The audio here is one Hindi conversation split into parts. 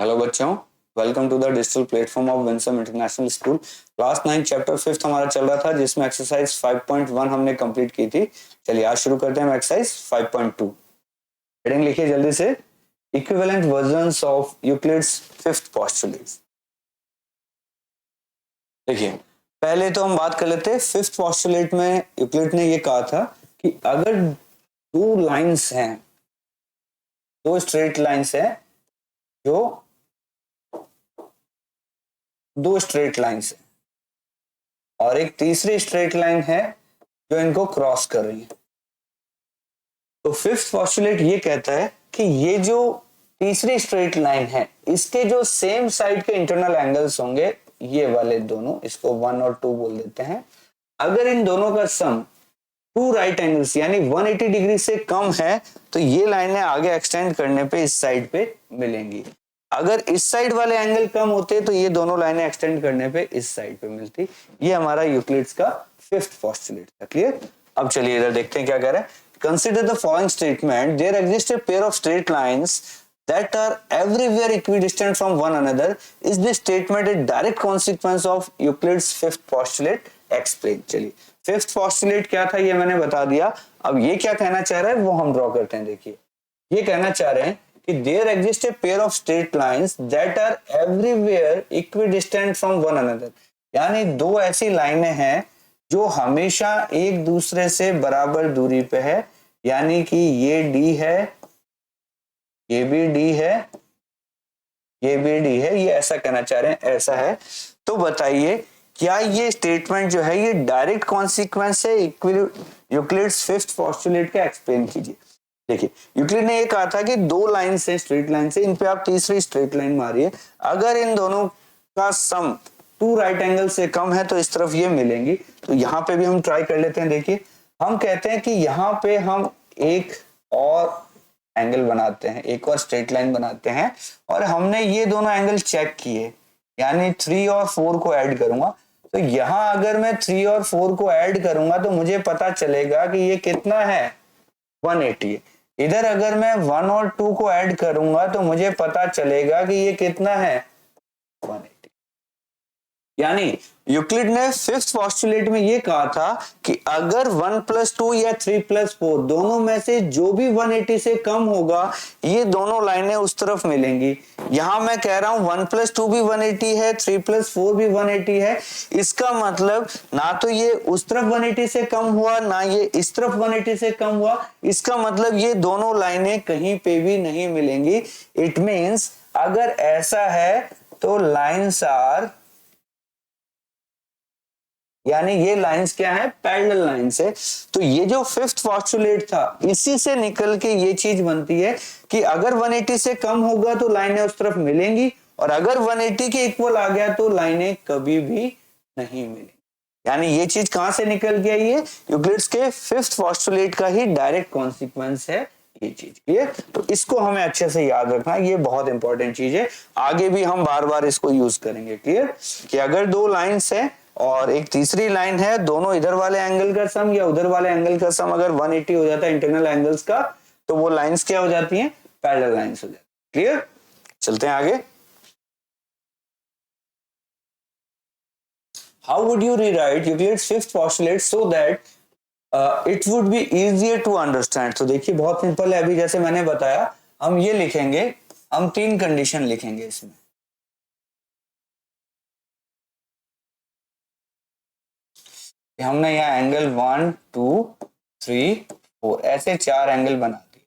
हेलो बच्चों, welcome to the digital platform of Winsome International School. Class 9 chapter 5 हमारा चल रहा था, जिसमें एक्सरसाइज 5.1 हमने कंप्लीट की थी। चलिए आज शुरू करते हैं एक्सरसाइज 5.2। हेडिंग लिखिए जल्दी से, equivalent versions of Euclid's fifth postulate. देखिए पहले तो हम बात कर लेते हैं फिफ्थ पोस्टुलेट में यूक्लिड ने ये कहा था कि अगर दो लाइंस हैं, दो स्ट्रेट लाइंस हैं, जो दो स्ट्रेट लाइंस है और एक तीसरी स्ट्रेट लाइन है जो इनको क्रॉस कर रही है, तो फिफ्थ पोस्टुलेट ये कहता है कि ये जो तीसरी स्ट्रेट लाइन है इसके जो सेम साइड के इंटरनल एंगल्स होंगे, ये वाले दोनों, इसको 1 और 2 बोल देते हैं, अगर इन दोनों का सम टू राइट एंगल्स यानी 180 डिग्री से कम है तो ये लाइनें आगे एक्सटेंड करने पे इस साइड पे मिलेंगी। अगर इस साइड वाले एंगल कम होते तो ये दोनों लाइनें एक्सटेंड करने पे इस साइड पे मिलती। ये हमारा यूक्लिड्स का फिफ्थ पोस्टुलेट था। क्लियर? अब चलिए इधर देखते हैं क्या कह रहा है। Consider the following statement, there exist a pair of straight lines that are everywhere equidistant from one another. Is this statement a direct consequence of Euclid's fifth postulate? Explain. चलिए फिफ्थ पोस्टुलेट क्या था ये मैंने बता दिया। अब ये क्या कहना चाह रहा है वो हम ड्रॉ करते हैं। देखिए ये कहना चाह रहे हैं कि there exist a pair of straight lines that are everywhere equidistant from one another, यानी दो ऐसी लाइनें हैं जो हमेशा एक दूसरे से बराबर दूरी पे है, यानी कि ये डी है, ये भी डी है, ये भी डी है, ये ऐसा कहना चाह रहे हैं, ऐसा है। तो बताइए क्या ये स्टेटमेंट जो है ये डायरेक्ट कॉन्सिक्वेंस है यूक्लिड्स फिफ्थ पोस्टुलेट का? एक्सप्लेन कीजिए। देखिए यूक्लिड ने ये कहा था कि दो लाइन से, स्ट्रेट लाइन से, इन पे आप तीसरी स्ट्रेट लाइन मारिए, अगर इन दोनों का सम टू राइट एंगल से कम है तो इस तरफ ये मिलेंगी। तो यहाँ पे भी हम ट्राई कर लेते हैं। देखिए हम कहते हैं कि यहाँ पे हम एक और एंगल बनाते हैं, एक और स्ट्रेट लाइन बनाते हैं, और हमने ये दोनों एंगल चेक किए, यानी 3 और 4 को ऐड करूंगा। तो यहां अगर मैं 3 और 4 को ऐड करूंगा तो मुझे पता चलेगा कि ये कितना है, 180 है। इधर अगर मैं 1 और 2 को ऐड करूंगा तो मुझे पता चलेगा कि ये कितना है, 180। यानी यूक्लिड ने फिफ्थ पोस्टुलेट में ये कहा था कि अगर 1 + 2 या 3 + 4 दोनों में से जो भी 180 से कम होगा ये दोनों लाइनें उस तरफ मिलेंगी। यहां मैं कह रहा हूं 1 + 2 भी 180 है, 3 + 4 भी 180 है। इसका मतलब ना तो ये उस तरफ 180 से कम हुआ, ना ये इस तरफ 180 से कम हुआ। इसका मतलब ये दोनों लाइनें कहीं पे भी नहीं मिलेंगी। इट मींस अगर ऐसा है तो लाइन्स आर, यानी ये लाइंस क्या है, पैरेलल लाइंस है। तो ये जो फिफ्थ पोस्टुलेट था इसी से निकल के ये चीज बनती है कि अगर 180 से कम होगा तो लाइनें उस तरफ मिलेंगी, और अगर 180 के इक्वल आ गया तो लाइनें कभी भी नहीं मिलेंगी। यानी ये चीज कहां से निकल गया, ये यूक्लिड्स के फिफ्थ पोस्टुलेट का ही डायरेक्ट कॉन्सिक्वेंस है ये चीज। क्लियर? तो इसको हमें अच्छे से याद रखना है, ये बहुत इंपॉर्टेंट चीज है, आगे भी हम बार बार इसको यूज करेंगे। क्लियर? कि अगर दो लाइंस है और एक तीसरी लाइन है, दोनों इधर वाले एंगल का सम या उधर वाले एंगल का सम अगर 180 हो जाता है इंटरनल एंगल्स का, तो वो लाइंस क्या हो जाती हैं, पैरेलल लाइंस हो जाती है। क्लियर? चलते हैं आगे। How would you rewrite Euclid's fifth postulate so that it would be easier to understand? तो देखिए बहुत सिंपल है। अभी जैसे मैंने बताया हम ये लिखेंगे, हम 3 कंडीशन लिखेंगे इसमें। हमने यहाँ एंगल 1 2 3 4 ऐसे 4 एंगल बना दिए।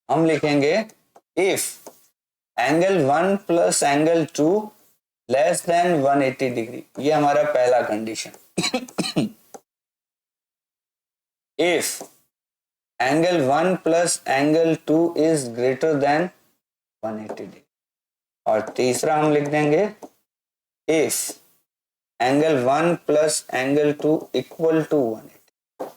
हम लिखेंगे if angle 1 + angle 2 less than 180 degree, ये हमारा पहला condition. If angle 1 + angle 2 is greater than 180 degree, और तीसरा हम लिख देंगे इफ एंगल 1 + एंगल 2 = 180।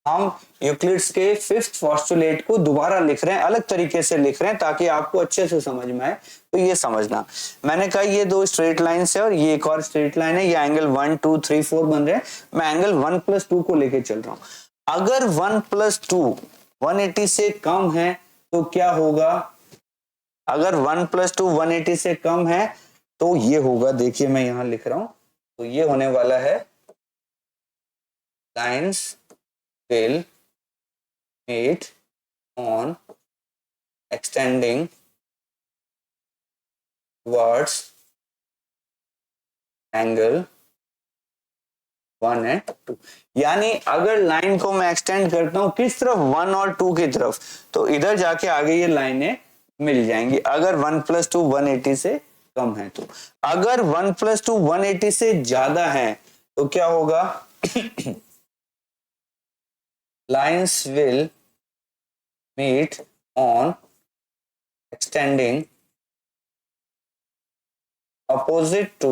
हम यूक्लिड्स के फिफ्थ पोस्टुलेट को दोबारा लिख रहे हैं, अलग तरीके से लिख रहे हैं ताकि आपको अच्छे से समझ में आए। तो ये समझना, मैंने कहा ये दो स्ट्रेट लाइंस है और ये एक और स्ट्रेट लाइन है, ये एंगल 1 2 3 4 बन रहे हैं। मैं एंगल 1 + 2 को लेके चल रहा हूं। अगर 1 + 2 180 से कम है तो क्या होगा, अगर 1 + 2 180 से कम है तो ये होगा, देखिए मैं यहां लिख रहा हूं, तो ये होने वाला है lines will meet on extending towards angle 1 and 2। यानी अगर लाइन को मैं एक्सटेंड करता हूं किस तरफ, 1 और 2 की तरफ, तो इधर जाके आगे ये लाइनें मिल जाएंगी अगर 1 + 2 180 से कम है तो। अगर 1 + 2 180 से ज्यादा है तो क्या होगा lines will meet on extending opposite to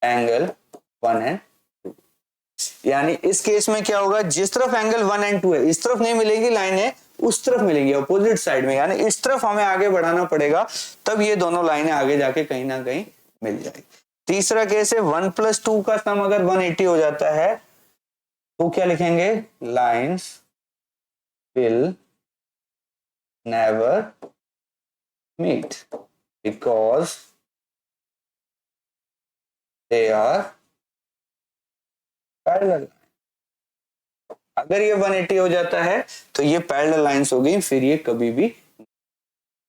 angle 1 and 2। यानी इस केस में क्या होगा, जिस तरफ एंगल 1 and 2 है इस तरफ नहीं मिलेगी लाइनें, उस तरफ मिलेंगी अपोजिट साइड में, यानी इस तरफ हमें आगे बढ़ाना पड़ेगा, तब ये दोनों लाइनें आगे जाके कहीं ना कहीं मिल जाएगी। तीसरा केस है 1 + 2 का सम अगर 180 हो जाता है तो क्या लिखेंगे, lines will never meet because they are parallel. अगर ये 180 हो जाता है तो ये पैरेलल लाइंस हो गई, फिर ये कभी भी,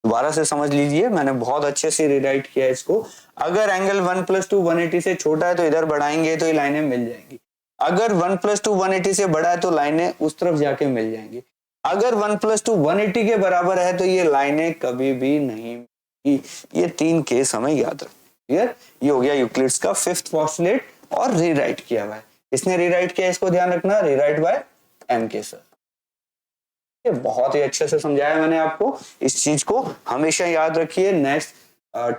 दोबारा से समझ लीजिए, मैंने बहुत अच्छे से रिराइट किया है इसको। अगर एंगल 1 + 2 180 से छोटा है तो इधर बढ़ाएंगे तो ये लाइनें मिल जाएंगी, अगर 1 + 2 180 से बड़ा है तो लाइनें उस तरफ जाके मिल जाएंगी, अगर 1 + 2 180 के बराबर है तो ये लाइनें कभी भी नहीं मिलेंगी। ये 3 केस हमें याद रखना। क्लियर, ये हो गया यूक्लिड्स का 5th पोस्टुलेट और रीराइट किया हुआ है। इसने रीराइट किया, इसको ध्यान रखना, रीराइट बाय एमके सर। ये बहुत ही अच्छे से समझाया मैंने आपको, इस चीज को हमेशा याद रखिए, नेक्स्ट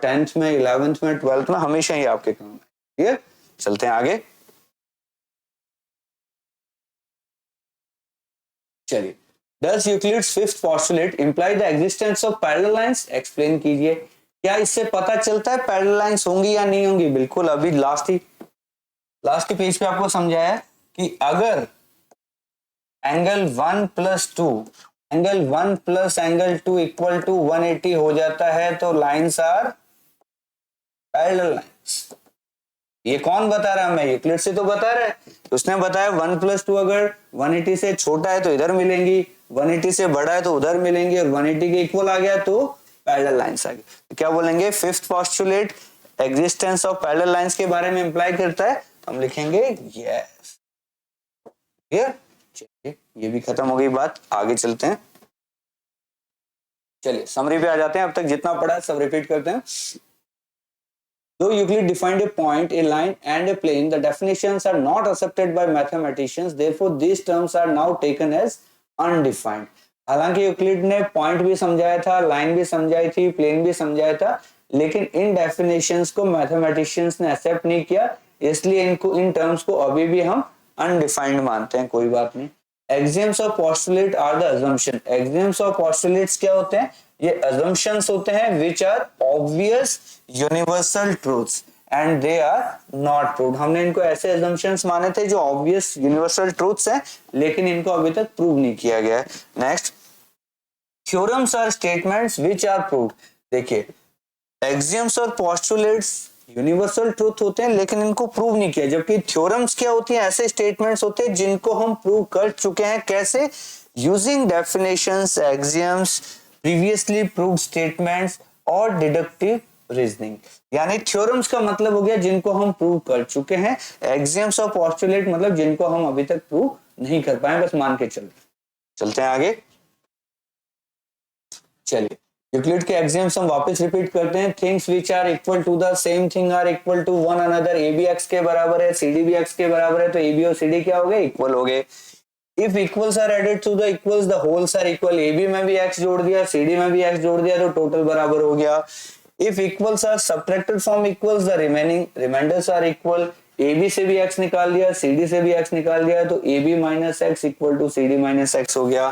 10th में 11th में 12th में हमेशा ही आपके काम है। क्लियर, चलते हैं आगे। चलिए, Does Euclid's 5th postulate imply the existence of parallel lines? Explain कीजिए, क्या इससे पता चलता है पैरेलल लाइंस होंगी या नहीं होंगी? बिल्कुल, अभी लास्ट के पेज पे आपको समझाया कि अगर एंगल 1 + 2 एंगल 1 + एंगल 2 = 180 हो जाता है तो लाइंस आर पैरेलल लाइंस। ये कौन बता रहा है? मैं यूक्लिड से तो बता रहा है, उसने बताया 1 + 2 अगर 180 से छोटा है तो इधर मिलेंगी, 180 से बड़ा है तो उधर मिलेंगी, और 180 के इक्वल आ गया तो पैरेलल लाइंस आ गई। तो क्या बोलेंगे, 5th postulate existence of parallel lines के बारे में इंप्लाई करता है, हम लिखेंगे यस। क्लियर, चलिए ये भी खत्म हो गई बात, आगे चलते हैं। चलिए समरी पे आ जाते हैं, अब तक जितना पढ़ा है सब रिपीट करते हैं। Though Euclid defined a point, a line and a plane, the definitions are not accepted by mathematicians, therefore these terms are now taken as undefined। हालांकि यूक्लिड ने पॉइंट भी समझाया था, लाइन भी समझाई थी, प्लेन भी समझाया था, लेकिन इन डेफिनेशंस को मैथमेटिशियंस ने एक्सेप्ट नहीं किया, इसलिए इनको, इन टर्म्स को अभी भी हम अनडिफाइंड मानते हैं। कोई बात नहीं। Axioms of postulate are the assumption. Axioms of postulates क्या होते हैं? ये assumptions होते हैं which are obvious universal truths and they are not proved। हमने इनको ऐसे assumptions माने थे जो obvious universal truths हैं, लेकिन इनको अभी तक प्रूव नहीं किया गया है। Next, theorems are statements which are proved। देखिए, axioms और postulates यूनिवर्सल ट्रूथ होते हैं लेकिन इनको प्रूव नहीं किया, जबकि थ्योरम्स क्या होती हैं? ऐसे स्टेटमेंट्स होते हैं जिनको हम प्रूव कर चुके हैं। कैसे? Using definitions, axioms, previously proved statements और डिडक्टिव रीजनिंग। यानी थ्योरम्स का मतलब हो गया जिनको हम प्रूव कर चुके हैं, एक्सियम्स और पोस्टुलेट मतलब जिनको हम अभी तक प्रूव नहीं कर पाए, बस मान के चलते हैं आगे। चलिए, यूक्लिड के एक्सियम्स हम वापस रिपीट करते हैं। Things which are equal to the same thing are equal to one another. A B X के बराबर है, सी डी भी एक्स के बराबर है, तो ए बी और सी डी क्या हो गए? इक्वल हो गए। If equals are added to the equals, the wholes are equal। AB में भी x जोड़ दिया, CD में भी x जोड़ दिया, तो टोटल बराबर हो गया। If equals are subtracted from equals, the remaining remainders are equal। AB से भी x निकाल दिया, CD से भी x निकाल दिया, तो AB minus x equal to CD minus x हो गया।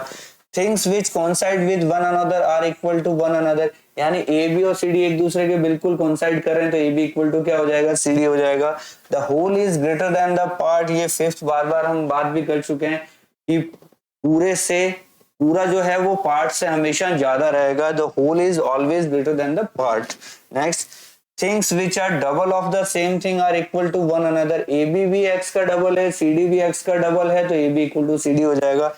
Things which coincide with one another are equal to one another। यानी AB और CD एक दूसरे के बिल्कुल coincide कर रहे हैं, तो AB equal to क्या हो जाएगा? CD हो जाएगा। The whole is greater than the part। ये 5th बार बार हम बात भी कर चुके हैं कि पूरे से पूरा जो है वो पार्ट से हमेशा ज्यादा रहेगा, the whole is always greater than the part. Next, things which are double of the same thing are equal to one another, A B भी एक्स का डबल है, सी डी भी एक्स का डबल है, तो A B equal to C D हो जाएगा।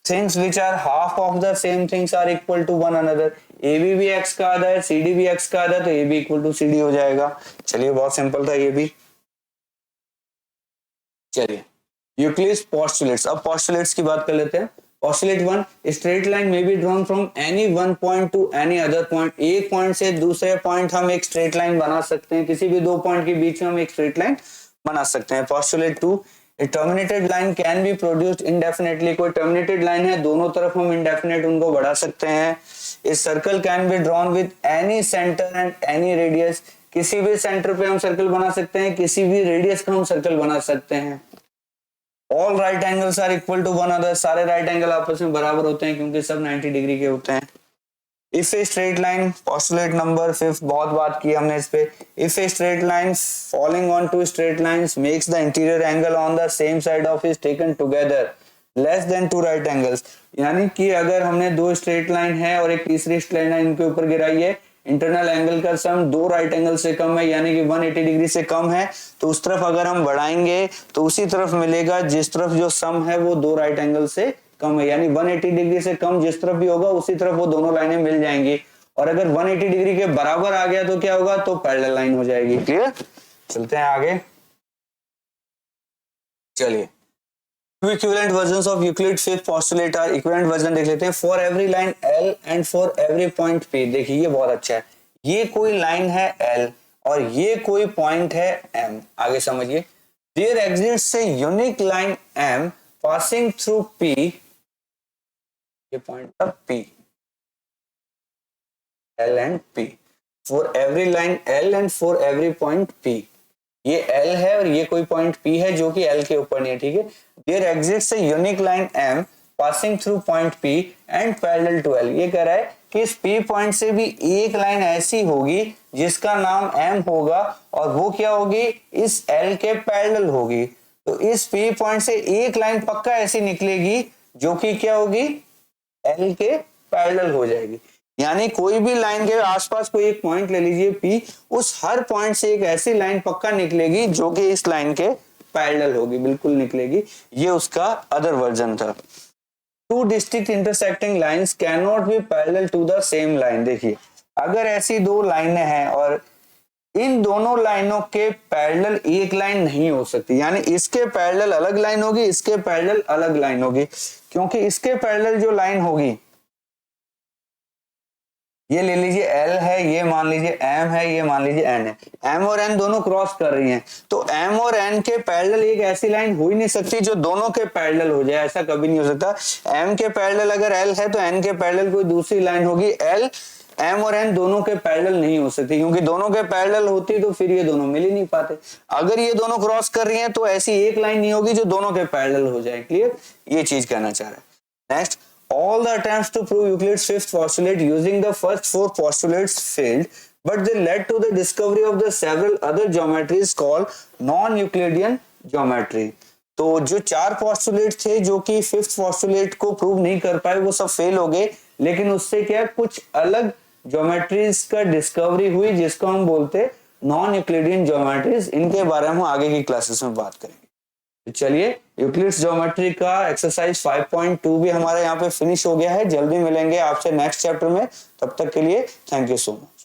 Things which are half of the same things are equal to one another, A B भी एक्स का आधा है, सी डी भी एक्स का आधा है, तो A B equal to C D हो जाएगा। चलिए बहुत सिंपल था ये भी। चलिए यूक्लिड्स पोस्टुलेट्स, अब पोस्टुलेट्स की बात कर लेते हैं। पोस्टुलेट 1, स्ट्रेट लाइन में be drawn from any one point two any other point, एक पॉइंट से दूसरे पॉइंट हम एक स्ट्रेट लाइन बना सकते हैं, किसी भी दो पॉइंट के बीच में हम एक स्ट्रेट लाइन बना सकते हैं। Postulate 2, A terminated line can be produced indefinitely, कोई टर्मिनेटेड लाइन है, दोनों तरफ हम इंडेफिनेट उनको बढ़ा सकते हैं। A circle can be drawn with any centre and any radius, किसी भी सेंटर पे हम सर्कल बना सकते हैं, किसी भी रेडियस का हम सर्कल बना सकते हैं। All right angles are equal to one other, सारे राइट एंगल आपस में बराबर होते हैं क्योंकि सब 90 डिग्री के होते हैं। If a straight line, postulate number 5, बहुत बात की हमने इस पे। If a straight line following on two straight lines makes the interior angle on the same side of is taken together less than two right angles, यानी कि अगर हमने दो स्ट्रेट लाइन है और एक तीसरी स्ट्रेट लाइन इनके ऊपर गिराई है, इंटरनल एंगल का सम दो राइट एंगल से कम है यानी कि 180 डिग्री से कम है, तो उस तरफ अगर हम बढ़ाएंगे तो उसी तरफ मिलेगा जिस तरफ जो सम है वो दो राइट एंगल से कम है, यानी 180 डिग्री से कम जिस तरफ भी होगा उसी तरफ वो दोनों लाइनें मिल जाएंगी। और अगर 180 डिग्री के बराबर आ गया तो क्या होगा, तो पैरेलल लाइन हो जाएगी। क्लियर, चलते हैं आगे। चलिए Two equivalent versions of Euclid's fifth postulate are, equivalent version देख लेते हैं। For every line L and for every point P, देखिए ये बहुत अच्छा है, ये कोई लाइन है L और ये कोई पॉइंट है M, आगे समझिए। There exists a unique line M passing through P, ये पॉइंट था P, L and P, for every line L and for every point P, ये L है और ये कोई पॉइंट P है जो कि L के ऊपर नहीं है, ठीक है। There exists a unique line M passing through point P and parallel to L, ये कह रहा है कि इस P पॉइंट से भी एक लाइन ऐसी होगी जिसका नाम M होगा और वो क्या होगी, इस L के पैरेलल होगी। तो इस P पॉइंट से एक लाइन पक्का ऐसी निकलेगी जो कि क्या होगी, L के पैरेलल हो जाएगी। यानी कोई भी लाइन के आसपास कोई एक पॉइंट ले लीजिए P, उस हर पॉइंट से एक ऐसी लाइन पक्का निकलेगी जो कि इस लाइन के पैरेलल होगी, बिल्कुल निकलेगी। ये उसका अदर वर्जन था। Two distinct intersecting lines can not be parallel to the same line, देखिए अगर ऐसी दो लाइनें हैं और इन दोनों लाइनों के पैरेलल एक लाइन नहीं हो सकती, यानी इसके पैरेलल अलग लाइन होगी, इसके पैरेलल अलग लाइन होगी, क्योंकि इसके पैरेलल जो लाइन होगी, ये ले लीजिए L है, ये मान लीजिए M है, ये मान लीजिए N है, M और N दोनों क्रॉस कर रही हैं, तो M और N के पैरेलल एक ऐसी लाइन हो ही नहीं सकती जो दोनों के पैरेलल हो जाए, ऐसा कभी नहीं हो सकता। M के पैरेलल अगर L है तो N के पैरेलल कोई दूसरी लाइन होगी, L M और N दोनों के पैरेलल नहीं हो सकती, क्योंकि दोनों के पैरेलल होती तो फिर ये दोनों मिल ही नहीं पाते। अगर ये दोनों क्रॉस कर रही हैं तो ऐसी एक लाइन नहीं होगी जो दोनों के पैरेलल हो जाए। क्लियर, ये चीज कहना चाह रहा है। Next, all the attempts to prove Euclid's fifth postulate using the first four postulates failed, but they led to the discovery of the several other geometries called non-Euclidean geometry. तो जो चार पोस्टुलेट थे जो कि फिफ्थ पोस्टुलेट को प्रूव नहीं कर पाए वो सब फेल हो गए, लेकिन उससे क्या कुछ अलग ज्योमेट्रीज का डिस्कवरी हुई जिसको हम बोलते नॉन यूक्लिडियन ज्योमेट्रीज। इनके बारे में हम आगे की क्लासेस में बात करेंगे। तो चलिए यूक्लिड्स ज्योमेट्री का एक्सरसाइज 5.2 भी हमारे यहाँ पे फिनिश हो गया है। जल्दी मिलेंगे आपसे नेक्स्ट चैप्टर में, तब तक के लिए थैंक यू सो मच।